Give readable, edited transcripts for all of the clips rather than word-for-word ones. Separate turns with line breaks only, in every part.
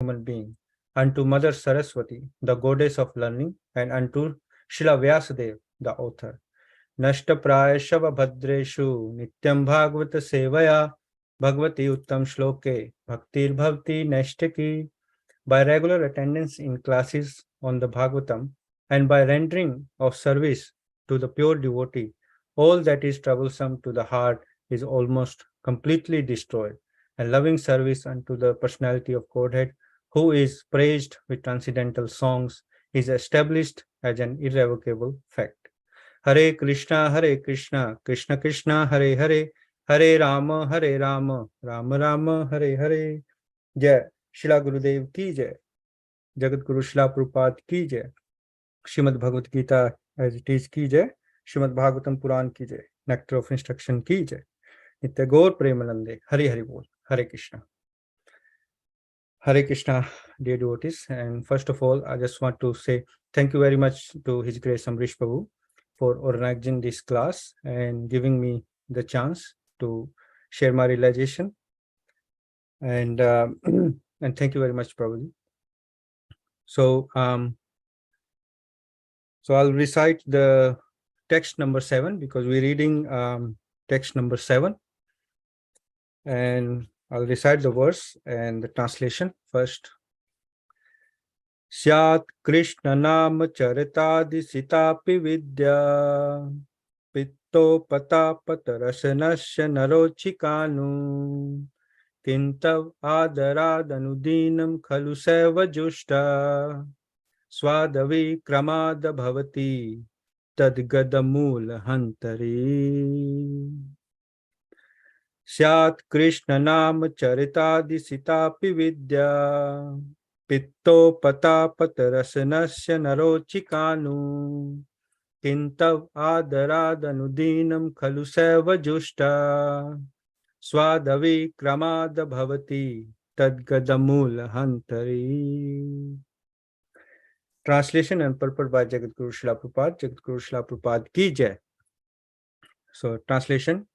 human being, unto Mother Saraswati, the goddess of learning, and unto Srila Vyasadeva, the author. Nashta prayashava bhadreshu nityam bhagavata sevaya bhagavati uttam shloke bhaktir bhavti nashtaki. By regular attendance in classes on the Bhagavatam and by rendering of service to the pure devotee, all that is troublesome to the heart is almost completely destroyed, and loving service unto the personality of Godhead, who is praised with transcendental songs, is established as an irrevocable fact. Hare Krishna, Krishna Krishna, Hare Hare, Hare Rama, Rama Rama, Hare Hare. Jai शिला गुरुदेव की जय, जगत गुरु शिला प्रभुपाद की जय, Shrimad Bhagavad Gita as it is की जय, श्रीमद् भागवतम पुराण की जय, nectar of instruction की जय, नित्य गौर प्रेमानंदे, हरि हरि बोल, हरे Krishna. Hare Krishna, dear devotees, and first of all, I just want to say thank you very much to His Grace Amrish Prabhu for organizing this class and giving me the chance to share my realization. And and thank you very much, Prabhuji. So, so I'll recite the text number 7 because we're reading text number 7, and I'll recite the verse and the translation first. Syat Krishna Nam Charitadi Sitapi Vidya Pitto Patapata Rasanasya Narochikanu Kintav Adaradhanudinam Khalu Seva Jushta Swadavi Kramada Bhavati Tadgadamula Hantari. Syat Krishna Nam Charitadi Sitapi Vidya Pitto Patapata Rasanasya Narochikanu Kintav Adaradhanudinam Khalu Seva Jushta Swadavi Kramada Bhavati Tadgadamula Hantari. Translation and purport by Jagat Guru Srila Prabhupada. Jagat Guru Srila Prabhupada ki jai. So, translation: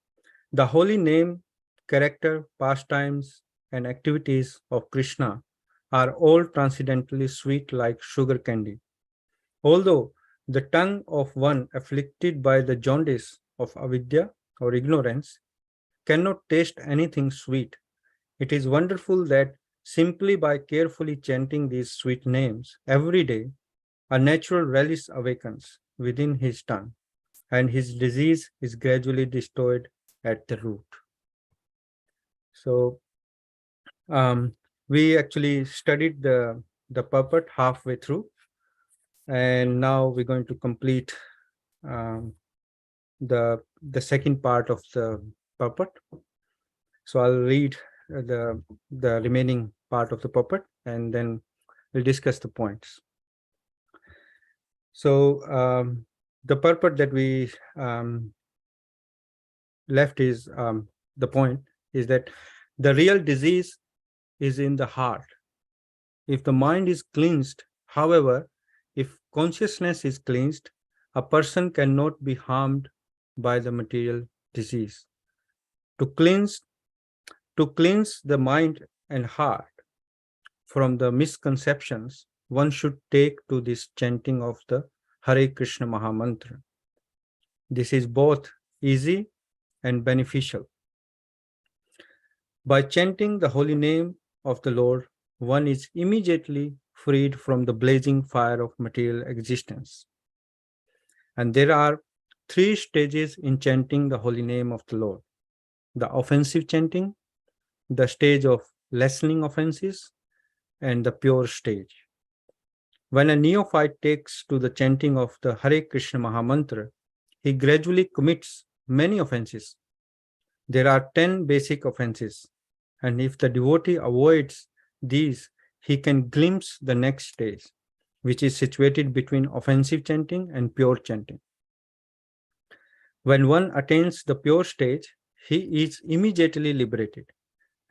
the holy name, character, pastimes, and activities of Krishna are all transcendently sweet like sugar candy. Although the tongue of one afflicted by the jaundice of avidya or ignorance cannot taste anything sweet, it is wonderful that simply by carefully chanting these sweet names every day, a natural relish awakens within his tongue, and his disease is gradually destroyed at the root. So, we actually studied the purport halfway through, and now we're going to complete the second part of the purport. So I'll read the remaining part of the purport, and then we'll discuss the points. So the purport that we left is the point is that the real disease is in the heart. If the mind is cleansed, however, if consciousness is cleansed, a person cannot be harmed by the material disease. To cleanse the mind and heart from the misconceptions, one should take to this chanting of the Hare Krishna Mahamantra. This is both easy and beneficial. By chanting the holy name of the Lord, one is immediately freed from the blazing fire of material existence. And there are 3 stages in chanting the holy name of the Lord: the offensive chanting, the stage of lessening offenses, and the pure stage. When a neophyte takes to the chanting of the Hare Krishna Mahamantra, he gradually commits many offenses. There are 10 basic offenses, and if the devotee avoids these, he can glimpse the next stage, which is situated between offensive chanting and pure chanting. When one attains the pure stage, he is immediately liberated,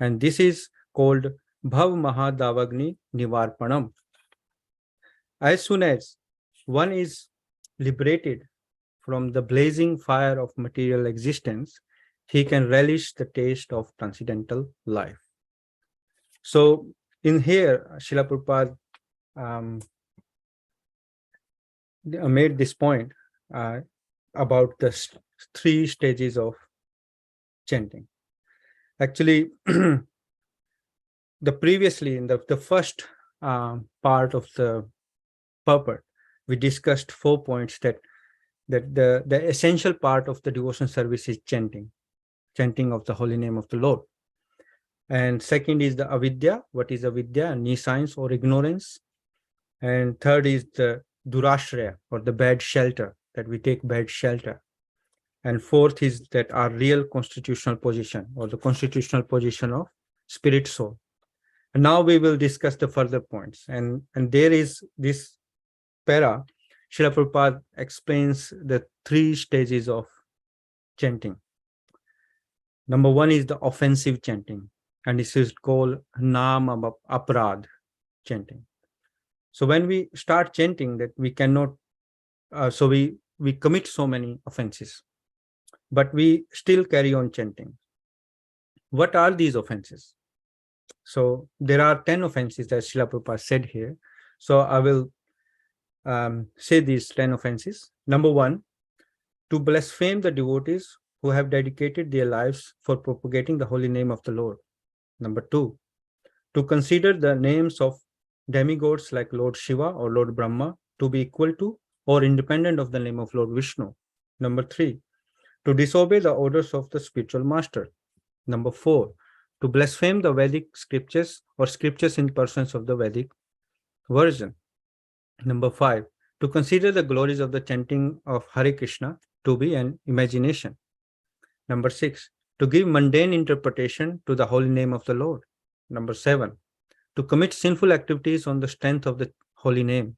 and this is called Bhav Mahadavagni Nivarpanam. As soon as one is liberated from the blazing fire of material existence, he can relish the taste of transcendental life. So in here, Srila Prabhupada made this point about the three stages of chanting. Actually, previously in the first part of the purport, we discussed 4 points that the essential part of the devotion service is chanting of the holy name of the Lord. And second is the avidya. What is avidya? Nescience or ignorance. And third is the durashraya, or the bad shelter, that we take bad shelter. And fourth is that our real constitutional position, or the constitutional position of spirit soul. And now we will discuss the further points. And there is this para, Srila Prabhupada explains the three stages of chanting. Number one is the offensive chanting, and this is called Nama Aparad chanting. So when we start chanting, that we cannot, so we commit so many offenses, but we still carry on chanting. What are these offenses? So there are 10 offenses that Srila Prabhupada said here. So I will say these 10 offenses. Number one, to blaspheme the devotees who have dedicated their lives for propagating the holy name of the Lord. Number two, to consider the names of demigods like Lord Shiva or Lord Brahma to be equal to or independent of the name of Lord Vishnu. Number three, to disobey the orders of the spiritual master. Number four, to blaspheme the Vedic scriptures or scriptures in persons of the Vedic version. Number five, to consider the glories of the chanting of Hare Krishna to be an imagination. Number six, to give mundane interpretation to the holy name of the Lord. Number seven, to commit sinful activities on the strength of the holy name.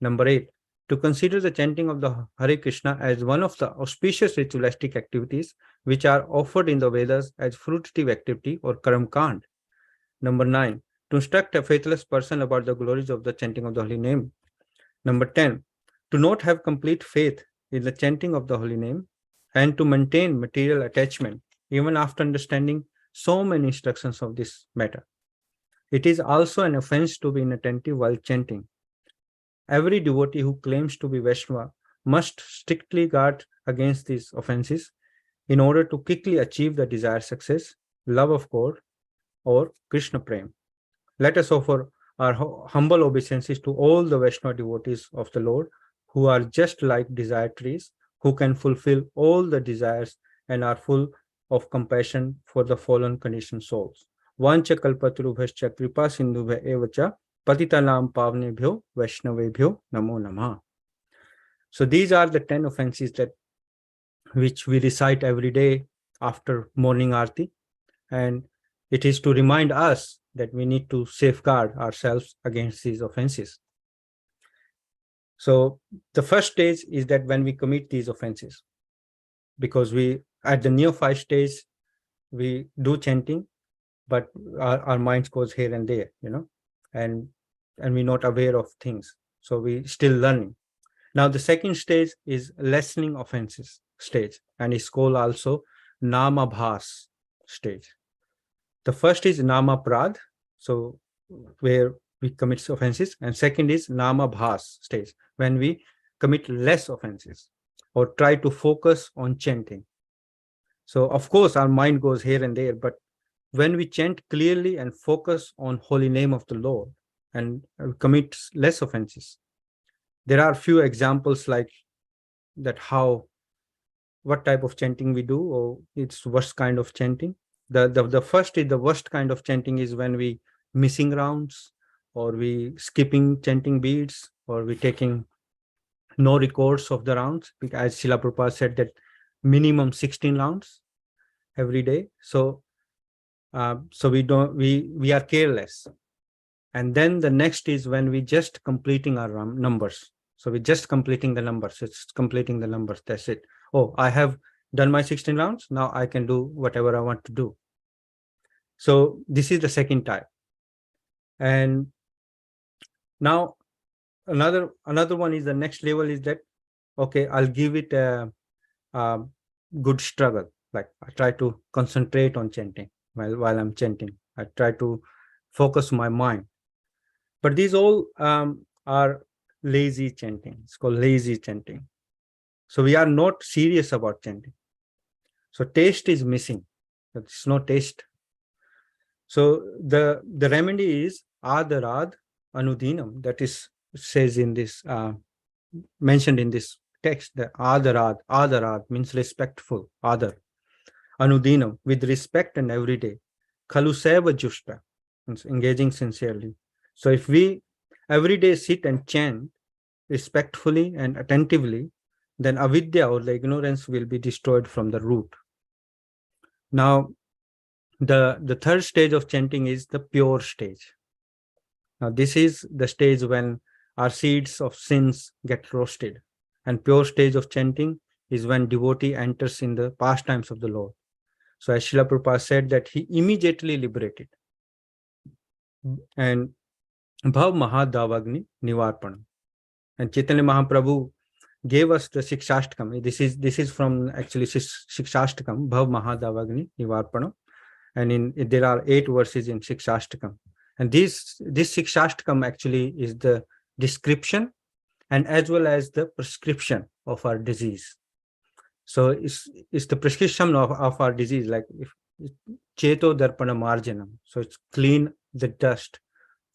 Number eight, to consider the chanting of the Hare Krishna as one of the auspicious ritualistic activities which are offered in the Vedas as fruitive activity or karam kand. Number nine, to instruct a faithless person about the glories of the chanting of the holy name. Number 10, to not have complete faith in the chanting of the holy name and to maintain material attachment even after understanding so many instructions of this matter. It is also an offense to be inattentive while chanting. Every devotee who claims to be Vaishnava must strictly guard against these offenses in order to quickly achieve the desired success, love of God, or Krishna Prem. Let us offer our humble obeisances to all the Vaishnava devotees of the Lord who are just like desire trees, who can fulfill all the desires and are full of compassion for the fallen conditioned souls. Vancha kalpatarubhascha kripa sindhubhya evacha patitanam pavnebhyo vaishnavebhyo namo namah. So these are the 10 offenses that which we recite every day after morning arti, and it is to remind us that we need to safeguard ourselves against these offenses. So the first stage is that when we commit these offenses, because we at the neophyte stage we do chanting, but our minds goes here and there, and we're not aware of things, so we still learning. Now the second stage is lessening offenses stage, and it's called also namabhas stage. The first is nama prad, so where we commit offenses, and second is namabhas stage, when we commit less offenses or try to focus on chanting. So of course our mind goes here and there, but when we chant clearly and focus on holy name of the Lord and commit less offenses, there are few examples like that, what type of chanting we do, or it's worst kind of chanting. The first is the worst kind of chanting is when we missing rounds, or we skipping chanting beads, or we taking no records of the rounds, because as Srila Prabhupada said that minimum 16 rounds every day. So we are careless. And then the next is when we just completing our numbers. So we're just completing the numbers. It's completing the numbers. That's it. Oh, I have done my 16 rounds. Now I can do whatever I want to do. So this is the second type. And now another one is the next level is that, okay, I'll give it a good struggle. Like I try to concentrate on chanting while I'm chanting. I try to focus my mind. But these all are lazy chanting. It's called lazy chanting. So we are not serious about chanting. So taste is missing. There's no taste. So the remedy is adarad anudinam. That is says in this mentioned in this text. The adarad means respectful. Adar anudinam, with respect and every day. Khalu seva jushta, means engaging sincerely. So if we every day sit and chant respectfully and attentively, then avidya, or the ignorance, will be destroyed from the root. Now, the third stage of chanting is the pure stage. Now, this is the stage when our seeds of sins get roasted. And pure stage of chanting is when devotee enters in the pastimes of the Lord. So as Srila Prabhupada said that he immediately liberated. And Bhav Mahadavagni Nivarpanam. And Chaitanya Mahaprabhu gave us the Shikshashtakam. This is from actually Shikshashtakam, Bhav Mahadavagni Nivarpanam. And there are 8 verses in Shikshashtakam. And this Shikshashtakam actually is the description and as well as the prescription of our disease. So it's the prescription of our disease, like if Cheto Darpana Marjanam. So it's clean the dust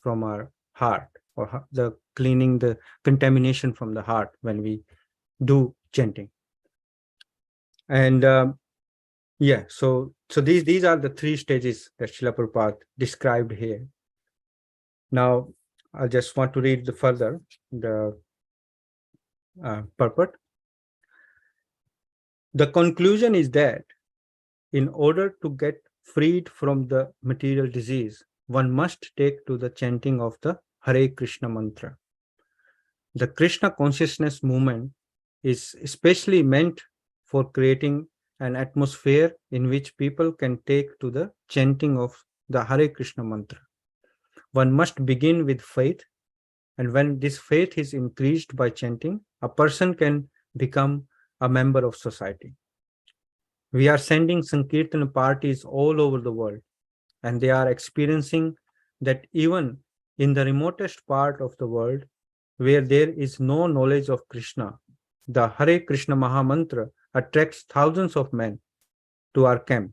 from our heart, or the cleaning the contamination from the heart when we do chanting. And so these are the 3 stages that Srila Prabhupada described here. Now, I just want to read further the purport. The conclusion is that in order to get freed from the material disease, one must take to the chanting of the Hare Krishna mantra. The Krishna consciousness movement is especially meant for creating an atmosphere in which people can take to the chanting of the Hare Krishna mantra. One must begin with faith, and when this faith is increased by chanting, a person can become a member of society. We are sending Sankirtan parties all over the world, and they are experiencing that even in the remotest part of the world, where there is no knowledge of Krishna, the Hare Krishna Mahamantra attracts thousands of men to our camp.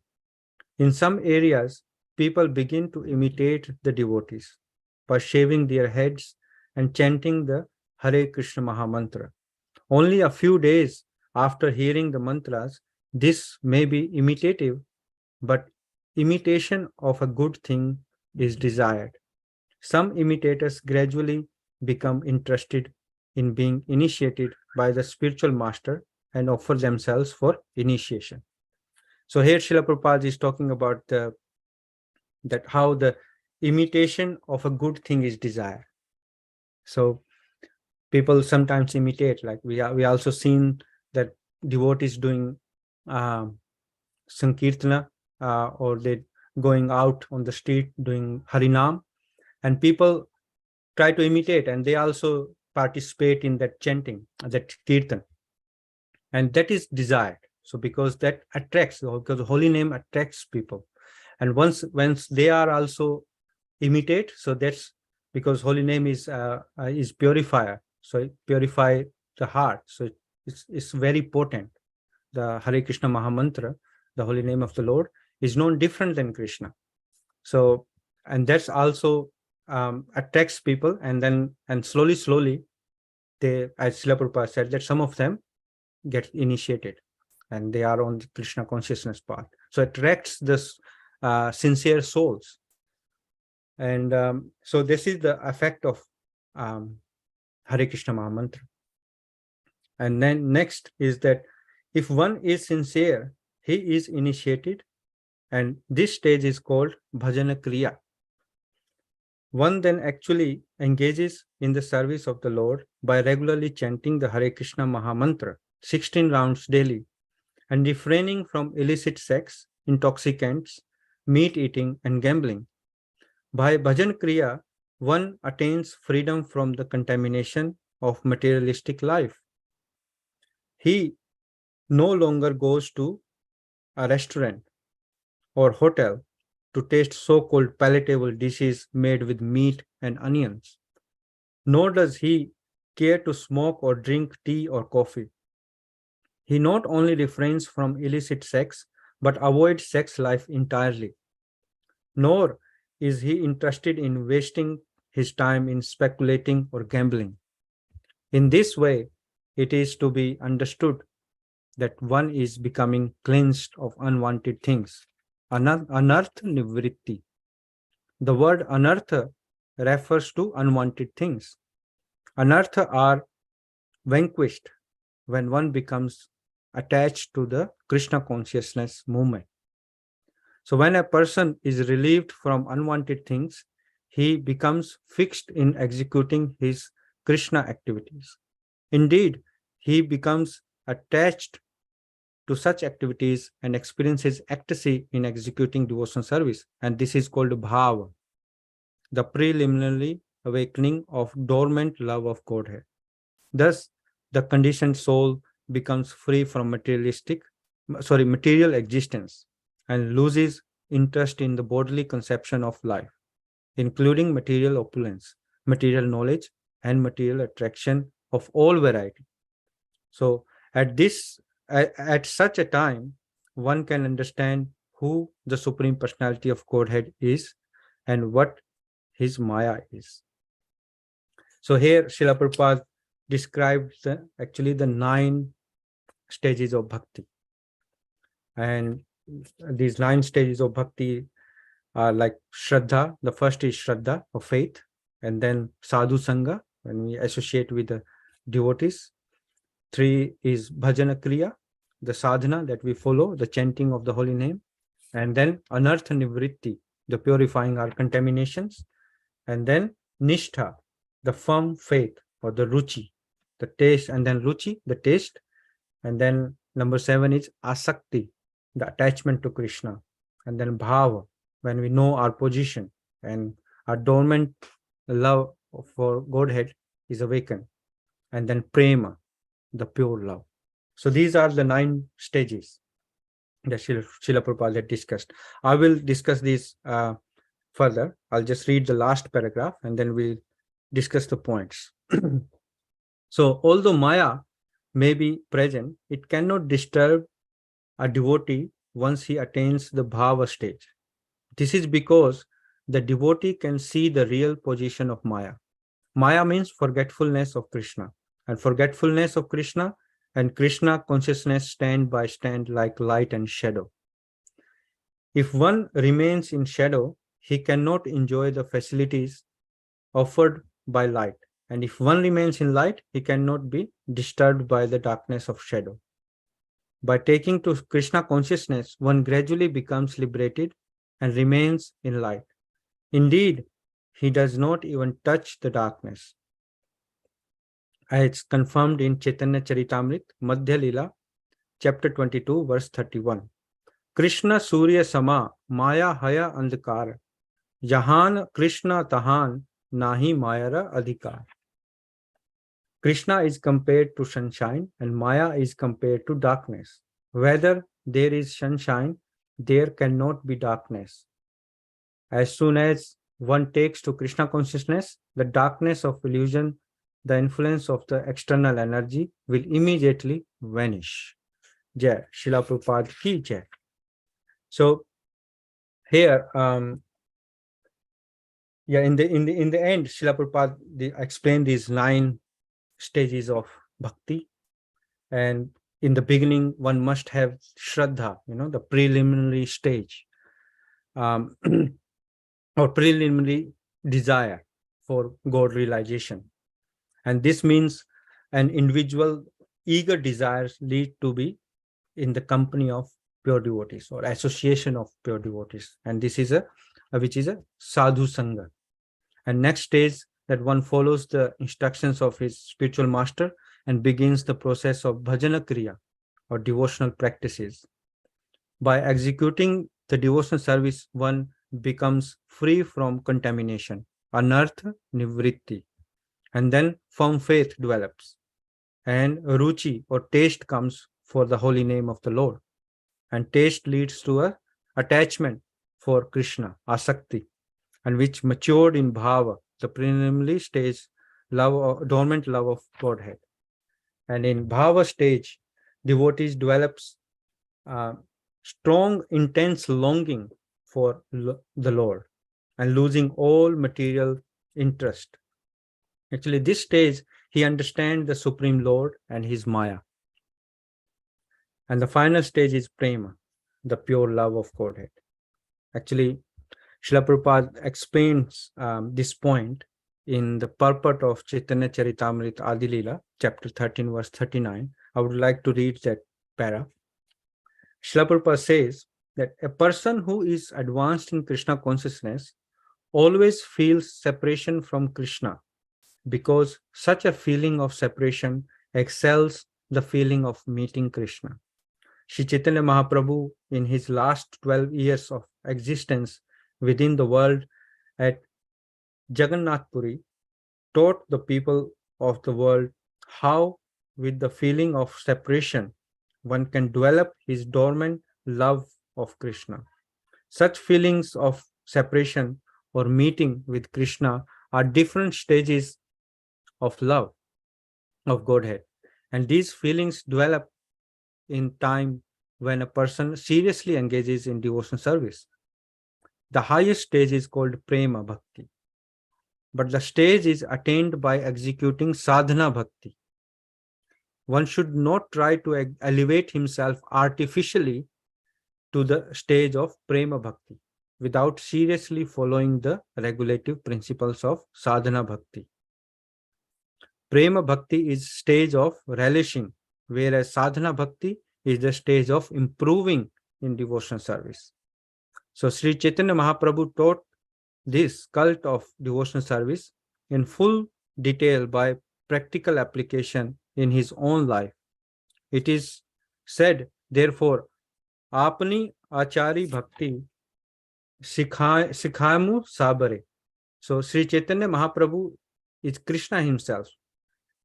In some areas, people begin to imitate the devotees by shaving their heads and chanting the Hare Krishna Mahamantra. Only a few days after hearing the mantras, this may be imitative, but imitation of a good thing is desired. Some imitators gradually become interested in being initiated by the spiritual master and offer themselves for initiation. So here Srila Prabhupada is talking about that how the imitation of a good thing is desired. So people sometimes imitate, like we also seen that devotees doing Sankirtana, or they going out on the street doing Harinam, and people try to imitate, and they also participate in that chanting, that Kirtan, and that is desired. So because that attracts, because the holy name attracts people, and once they are also imitate, so that's because holy name is purifier, so it purify the heart. So it's very potent. The Hare Krishna Mahamantra, the holy name of the Lord, is known different than Krishna. So, and that's also attracts people, and slowly they, as Srila Prabhupada said, that some of them get initiated and they are on the Krishna consciousness path. So it attracts this sincere souls. And so this is the effect of Hare Krishna Mahamantra. And then next is that if one is sincere, he is initiated, and this stage is called Bhajana Kriya. One then actually engages in the service of the Lord by regularly chanting the Hare Krishna Mahamantra 16 rounds daily, and refraining from illicit sex, intoxicants, meat eating, and gambling. By Bhajan Kriya, one attains freedom from the contamination of materialistic life. He no longer goes to a restaurant or hotel to taste so-called palatable dishes made with meat and onions. Nor does he care to smoke or drink tea or coffee. He not only refrains from illicit sex, but avoids sex life entirely. Nor is he interested in wasting his time in speculating or gambling. In this way, it is to be understood that one is becoming cleansed of unwanted things. Anartha nivritti. The word anartha refers to unwanted things. Anartha are vanquished when one becomes attached to the Krishna consciousness movement. So when a person is relieved from unwanted things, he becomes fixed in executing his Krishna activities. Indeed, he becomes attached to such activities and experiences ecstasy in executing devotional service. And this is called bhava, the preliminary awakening of dormant love of Godhead. Thus, the conditioned soul becomes free from material existence and loses interest in the bodily conception of life, including material opulence, material knowledge, and material attraction of all variety. So at such a time, one can understand who the Supreme Personality of Godhead is and what his Maya is. So here Srila Prabhupada describes the 9 stages of bhakti. And these 9 stages of bhakti are like Shraddha. The first is Shraddha, of faith, and then Sadhu Sangha, when we associate with the devotees. 3 is Bhajana Kriya, the sadhana that we follow, the chanting of the holy name. And then Anartha Nivritti, the purifying our contaminations. And then Nishtha, the firm faith, or the Ruchi, the taste. And then Ruchi, the taste. And then number 7 is Asakti, the attachment to Krishna. And then Bhava, when we know our position and our dormant love for Godhead is awakened. And then Prema, the pure love. So these are the 9 stages that Srila Prabhupada had discussed. I will discuss these further. I'll just read the last paragraph and then we'll discuss the points. So although Maya may be present, it cannot disturb a devotee once he attains the Bhava stage. This is because the devotee can see the real position of Maya. Maya means forgetfulness of Krishna, and forgetfulness of Krishna and Krishna consciousness stand by stand like light and shadow. If one remains in shadow, he cannot enjoy the facilities offered by light. And if one remains in light, he cannot be disturbed by the darkness of shadow. By taking to Krishna consciousness, one gradually becomes liberated and remains in light. Indeed, he does not even touch the darkness. It's confirmed in Chaitanya Charitamrit, Madhya Lila, chapter 22, verse 31. Krishna Surya Sama, Maya Haya Andhakar, Jahan Krishna Tahan, Nahi Mayara Adhikar. Krishna is compared to sunshine and Maya is compared to darkness. Whether there is sunshine, there cannot be darkness. As soon as one takes to Krishna consciousness, the darkness of illusion, the influence of the external energy will immediately vanish. Jai, Srila Prabhupada ki jai. So here, in the end, Srila Prabhupada explained these 9 stages of bhakti, and in the beginning, one must have Shraddha, the preliminary stage, or preliminary desire for God realization. And this means an individual eager desires lead to be in the company of pure devotees or association of pure devotees. And this is which is a sadhu sangha. And next stage, that one follows the instructions of his spiritual master and begins the process of bhajana kriya or devotional practices. By executing the devotional service, one becomes free from contamination, anartha nivritti, and then firm faith develops, and ruchi or taste comes for the holy name of the Lord, and taste leads to a attachment for Krishna, asakti, and which matured in bhava, the preliminary stage, dormant love of Godhead. And in bhava stage, devotees develops strong, intense longing for the Lord and losing all material interest. Actually, this stage, he understands the Supreme Lord and his Maya. And the final stage is prema, the pure love of Godhead. Actually, Srila Prabhupada explains this point in the purport of Chaitanya Charitamrita Adilila, chapter 13, verse 39. I would like to read that para. Srila Prabhupada says that a person who is advanced in Krishna consciousness always feels separation from Krishna, because such a feeling of separation excels the feeling of meeting Krishna. Sri Chaitanya Mahaprabhu, in his last 12 years of existence within the world at Jagannath Puri, taught the people of the world how, with the feeling of separation, one can develop his dormant love of Krishna. Such feelings of separation or meeting with Krishna are different stages of love of Godhead. And these feelings develop in time when a person seriously engages in devotional service. The highest stage is called prema bhakti, but the stage is attained by executing sadhana bhakti. One should not try to elevate himself artificially to the stage of prema bhakti without seriously following the regulative principles of sadhana bhakti. Prema bhakti is stage of relishing, whereas sadhana bhakti is the stage of improving in devotional service. So Sri Chaitanya Mahaprabhu taught this cult of devotional service in full detail by practical application in his own life. It is said, therefore, apni achari bhakti sikhamu sabare. So Sri Chaitanya Mahaprabhu is Krishna himself,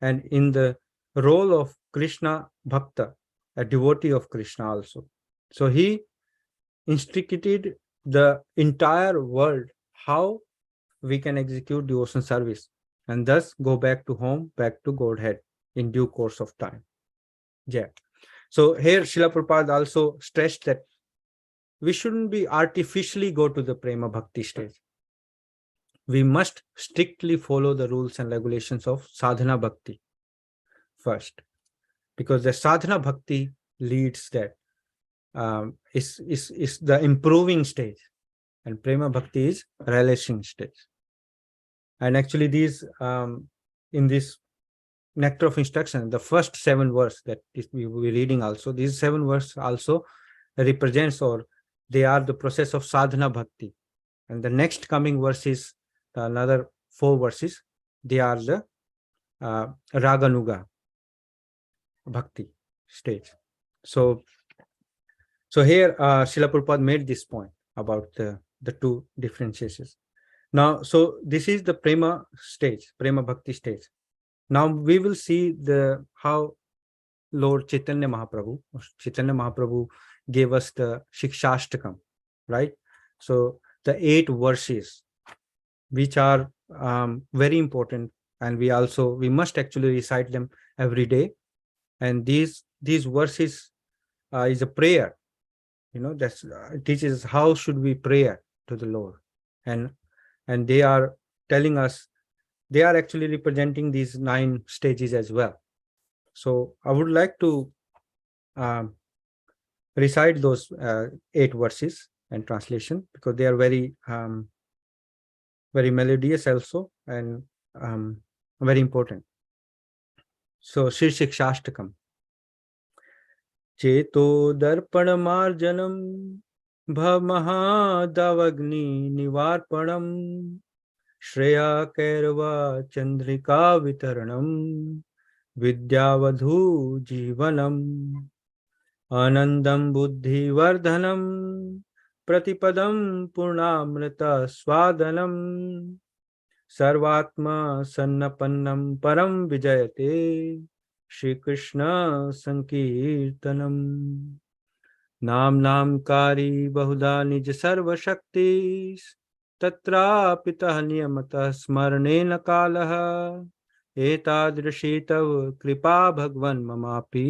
and in the role of Krishna Bhakta, a devotee of Krishna also. So he instigated the entire world how we can execute devotional service and thus go back to home, back to Godhead in due course of time. Yeah. So here Srila Prabhupada also stressed that we shouldn't be artificially go to the Prema Bhakti stage. We must strictly follow the rules and regulations of Sadhana Bhakti first, because the Sadhana Bhakti leads that is the improving stage, and Prema Bhakti is relishing stage. And actually these in this Nectar of Instruction, the first 7 verses that we will be reading also, these 7 verses also represents, or they are the process of sadhana bhakti. And the next coming verses, another 4 verses, they are the raganuga bhakti stage. So here Srila Prabhupada made this point about the 2 differentiations. Now, so this is the Prema stage, Prema Bhakti stage. Now we will see how Lord Chaitanya Mahaprabhu gave us the Shikshashtakam, right? So the 8 verses, which are very important, and we must actually recite them every day. And these verses is a prayer, that's teaches how should we pray to the Lord, and they are telling us, they are actually representing these 9 stages as well. So I would like to recite those 8 verses and translation, because they are very very melodious also, and very important. So Shri Shikshashtakam. Cheto darpana marjanam bhamahadavagni nivarpanam Shreya Kairva Chandrika Vitaranam Vidyavadhu Jivanam Anandam Buddhi Vardhanam Pratipadam Purnamrita Swadanam Sarvatma Sannapannam Param Vijayate Shri Krishna Sankirtanam. नाम नामकारी बहुधा निज सर्व शक्ति तत्रापितः नियमतः स्मरणेन कालः एतादृशी तव कृपा भगवन् ममापि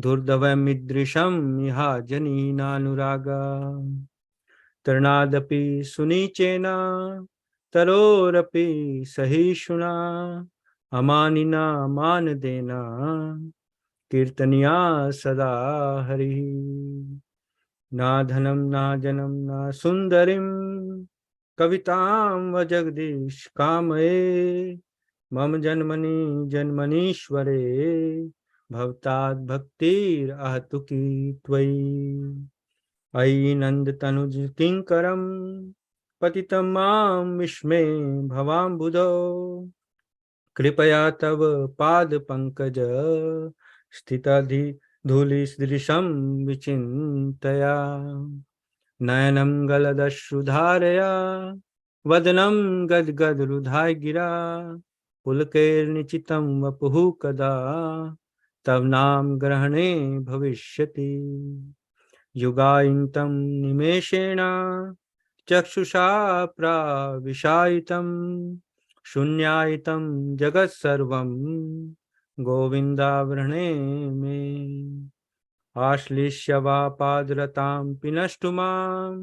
दुर्दवमिदृशं इहा जनीनानुरागा तृणादपि सुनीचेन तरोरपि सहिष्णुना अमानिना मानदेना कीर्तनिया सदा हरि ना धनं ना जनं ना सुंदरीं कवितां व जगदीश कामये मम जन्मनि जन्मनीश्वरे भवताद् भक्तिरहतु की त्वयि अयि नंद तनुज किंकरम पतितं मां विस्मे भवाम्बुधो कृपया तव पाद पंकज स्थितधि धूलिसदृशं विचिन्तया नयनं गलदश्रुधारया वदनं गद्गदरुधाय गिरा पुलकैर्निचितं वपुः कदा तव नाम ग्रहणे भविष्यति युगायन्तं निमेषेण चक्षुषा प्राविशायितं शून्यायितं जगत्सर्वं गोविन्दावृणे मे आश्लिष्य वा पादरतां पिनष्टु माम्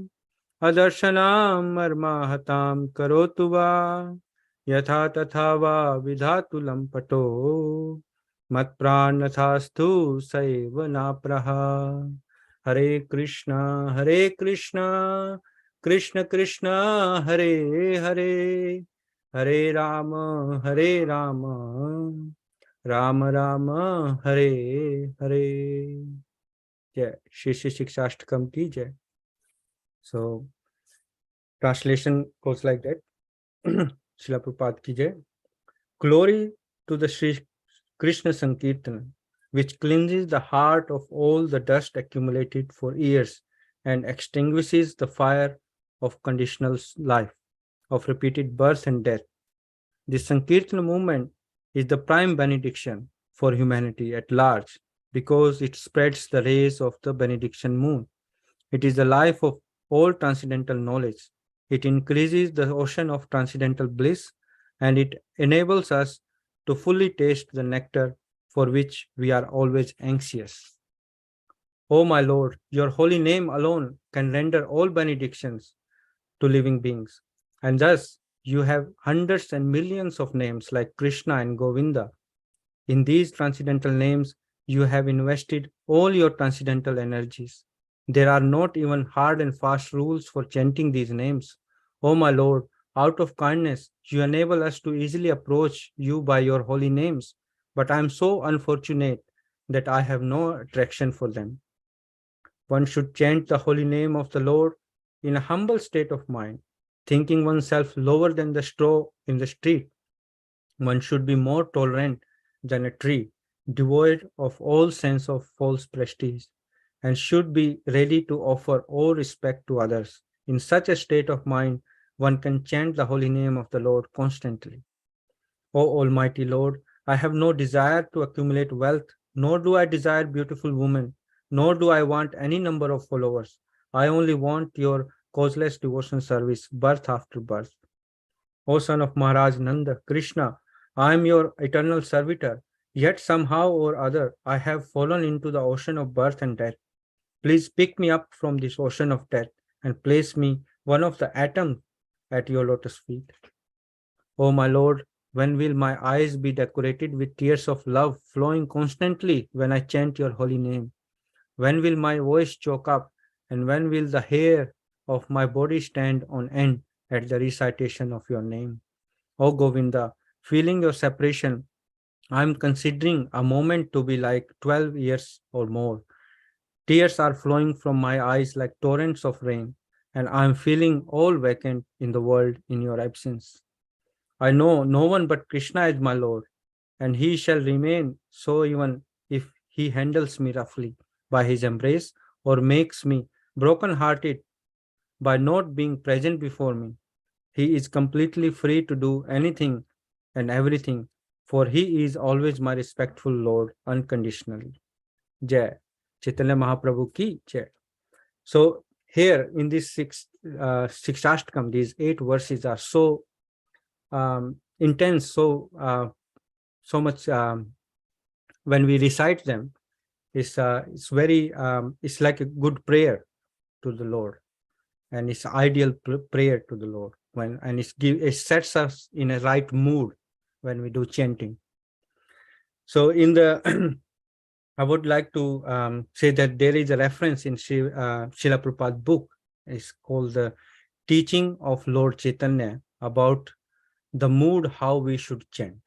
अदर्शनां मर्माहतां करोतु वा यथा तथा वा विधातु लम्पटो मत्प्राणथास्तु स एव नाप्रः हरे कृष्ण कृष्ण कृष्ण हरे हरे हरे राम राम राम हरे हरे जय श्री श्री शिक्षाष्टकम की जय. So translation goes like that. Srila Prabhupada ki jai. Glory to the Sri Krishna Sankirtan, which cleanses the heart of all the dust accumulated for years and extinguishes the fire of conditional life, of repeated birth and death. The Sankirtan movement is the prime benediction for humanity at large because it spreads the rays of the benediction moon. It is the life of all transcendental knowledge. It increases the ocean of transcendental bliss and it enables us to fully taste the nectar for which we are always anxious. O my Lord, your holy name alone can render all benedictions to living beings. And thus, you have hundreds and millions of names like Krishna and Govinda. In these transcendental names, you have invested all your transcendental energies. There are not even hard and fast rules for chanting these names. O my Lord, out of kindness, you enable us to easily approach you by your holy names, but I am so unfortunate that I have no attraction for them. One should chant the holy name of the Lord in a humble state of mind, thinking oneself lower than the straw in the street. One should be more tolerant than a tree, devoid of all sense of false prestige, and should be ready to offer all respect to others. In such a state of mind, one can chant the holy name of the Lord constantly. O Almighty Lord, I have no desire to accumulate wealth, nor do I desire beautiful women, nor do I want any number of followers. I only want your causeless devotion service, birth after birth. O son of Maharaj Nanda, Krishna, I am your eternal servitor, yet somehow or other I have fallen into the ocean of birth and death. Please pick me up from this ocean of death and place me one of the atoms at your lotus feet. O my Lord, when will my eyes be decorated with tears of love flowing constantly when I chant your holy name? When will my voice choke up and when will the hair of my body stand on end at the recitation of your name? O Govinda, feeling your separation, I am considering a moment to be like 12 years or more. Tears are flowing from my eyes like torrents of rain, and I am feeling all vacant in the world in your absence. I know no one but Krishna is my Lord, and he shall remain so even if he handles me roughly by his embrace or makes me broken-hearted by not being present before me. He is completely free to do anything and everything, for he is always my respectful Lord unconditionally. Jai. Chaitanya Mahaprabhu ki jai. So here in this Shikshashtakam, these 8 verses are so intense, so much. When we recite them, it's very it's like a good prayer to the Lord, and it's ideal prayer to the Lord. And it sets us in a right mood when we do chanting. So in the I would like to say that there is a reference in Srila Prabhupada's book. It's called the Teaching of Lord Chaitanya about the mood how we should chant.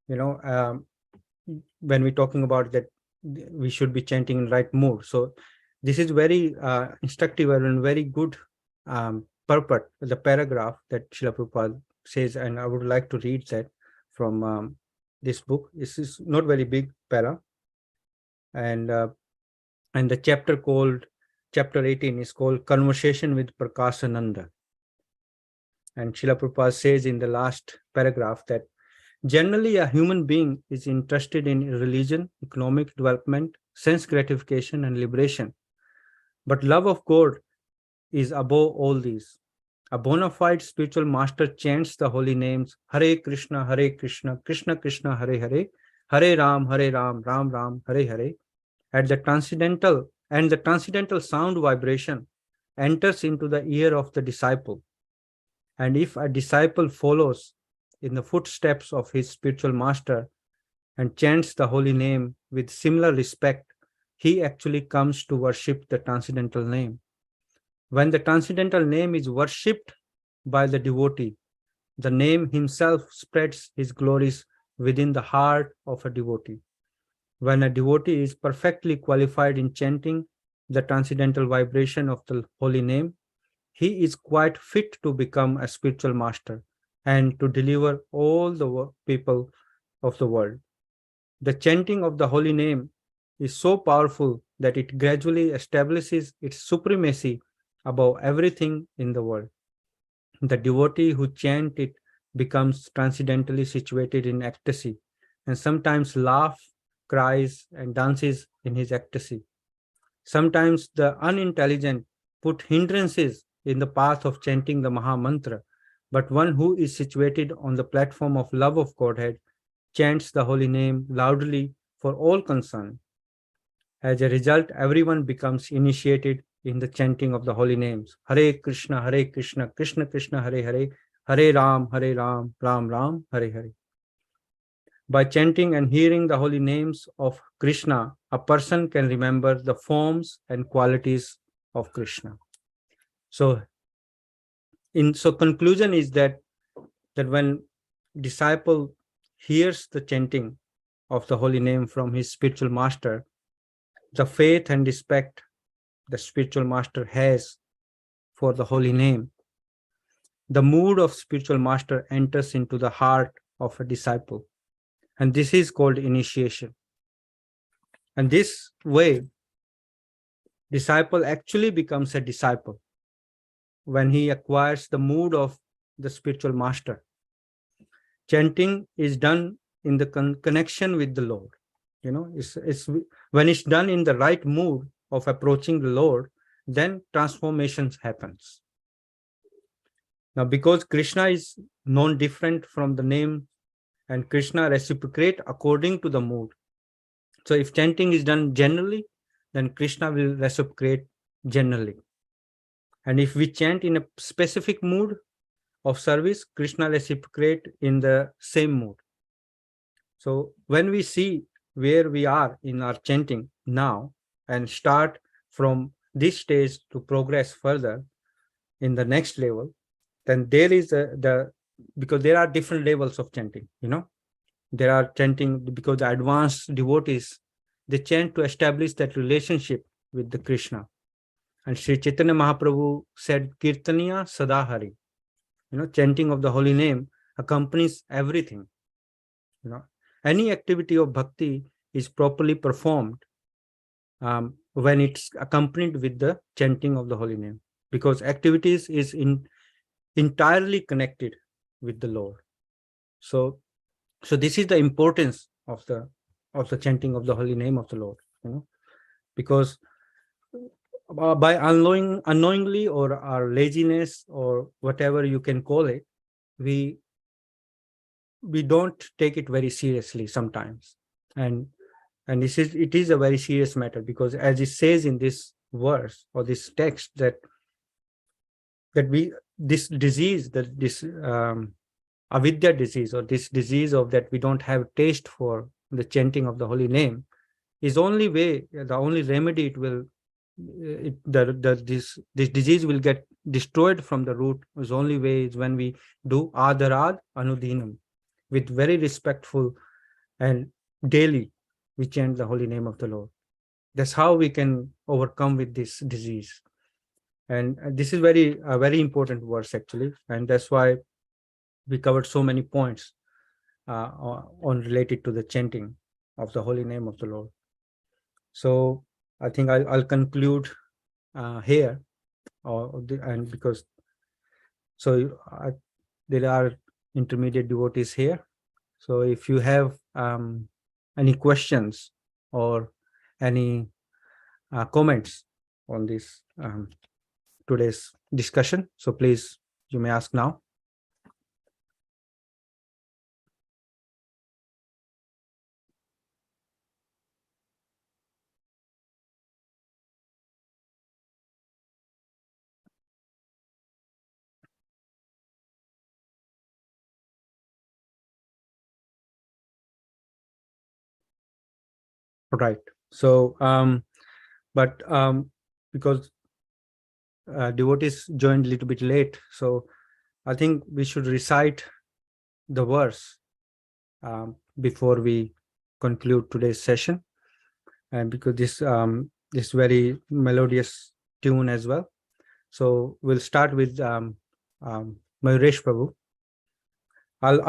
When we're talking about that, we should be chanting in right mood. So this is very instructive and very good purport, the paragraph that Srila Prabhupada says, and I would like to read that from this book. This is not very big para, and the chapter 18 is called Conversation with Prakasananda. And Srila Prabhupada says in the last paragraph that generally a human being is interested in religion, economic development, sense gratification, and liberation. But love of God is above all these. A bona fide spiritual master chants the holy names Hare Krishna, Krishna Krishna, Hare Hare, Hare Ram, Ram Ram, Hare Hare. At the transcendental sound vibration enters into the ear of the disciple. And if a disciple follows in the footsteps of his spiritual master and chants the holy name with similar respect, he actually comes to worship the transcendental name. When the transcendental name is worshipped by the devotee, the name himself spreads his glories within the heart of a devotee. When a devotee is perfectly qualified in chanting the transcendental vibration of the holy name, he is quite fit to become a spiritual master and to deliver all the people of the world. The chanting of the holy name is so powerful that it gradually establishes its supremacy above everything in the world. The devotee who chants it becomes transcendentally situated in ecstasy and sometimes laughs, cries, and dances in his ecstasy. Sometimes the unintelligent put hindrances in the path of chanting the Maha Mantra, but one who is situated on the platform of love of Godhead chants the holy name loudly for all concerned. As a result, everyone becomes initiated in the chanting of the holy names. Hare Krishna, Krishna Krishna, Hare Hare, Hare Ram, Ram Ram, Hare Hare. By chanting and hearing the holy names of Krishna, a person can remember the forms and qualities of Krishna. So conclusion is that when disciple hears the chanting of the holy name from his spiritual master, the faith and respect the spiritual master has for the holy name, the mood of spiritual master enters into the heart of a disciple. And this is called initiation. And this way, disciple actually becomes a disciple when he acquires the mood of the spiritual master. Chanting is done in the connection with the Lord. It's when it's done in the right mood of approaching the Lord, then transformations happens. Now, because Krishna is known different from the name, and Krishna reciprocate according to the mood. So if chanting is done generally, then Krishna will reciprocate generally. And if we chant in a specific mood of service, Krishna reciprocate in the same mood. So when we see where we are in our chanting now and start from this stage to progress further in the next level, then there is because there are different levels of chanting, there are chanting because the advanced devotees, they chant to establish that relationship with the Krishna. And Sri Chaitanya Mahaprabhu said, Kirtaniya Sadahari, chanting of the holy name accompanies everything. Any activity of bhakti is properly performed when it's accompanied with the chanting of the holy name, because activities is entirely connected with the Lord. So this is the importance of the chanting of the holy name of the Lord. because by unknowingly, or our laziness, or whatever you can call it, we don't take it very seriously sometimes. And it is a very serious matter, because as it says in this verse or this text, that this disease, that this avidya disease, or this disease of that we don't have taste for the chanting of the holy name, is the only remedy it will this disease will get destroyed from the root. Is only way is when we do adarad anudinam, with very respectful, and daily we chant the holy name of the Lord. That's how we can overcome with this disease. And this is a very important verse actually, and that's why we covered so many points on related to the chanting of the holy name of the Lord. So I think I'll conclude here, and because there are intermediate devotees here. So if you have any questions or any comments on this today's discussion, so please, you may ask now. Right. So, because devotees joined a little bit late, so I think we should recite the verse before we conclude today's session, and because this very melodious tune as well. So we'll start with Mayuresh Prabhu. I'll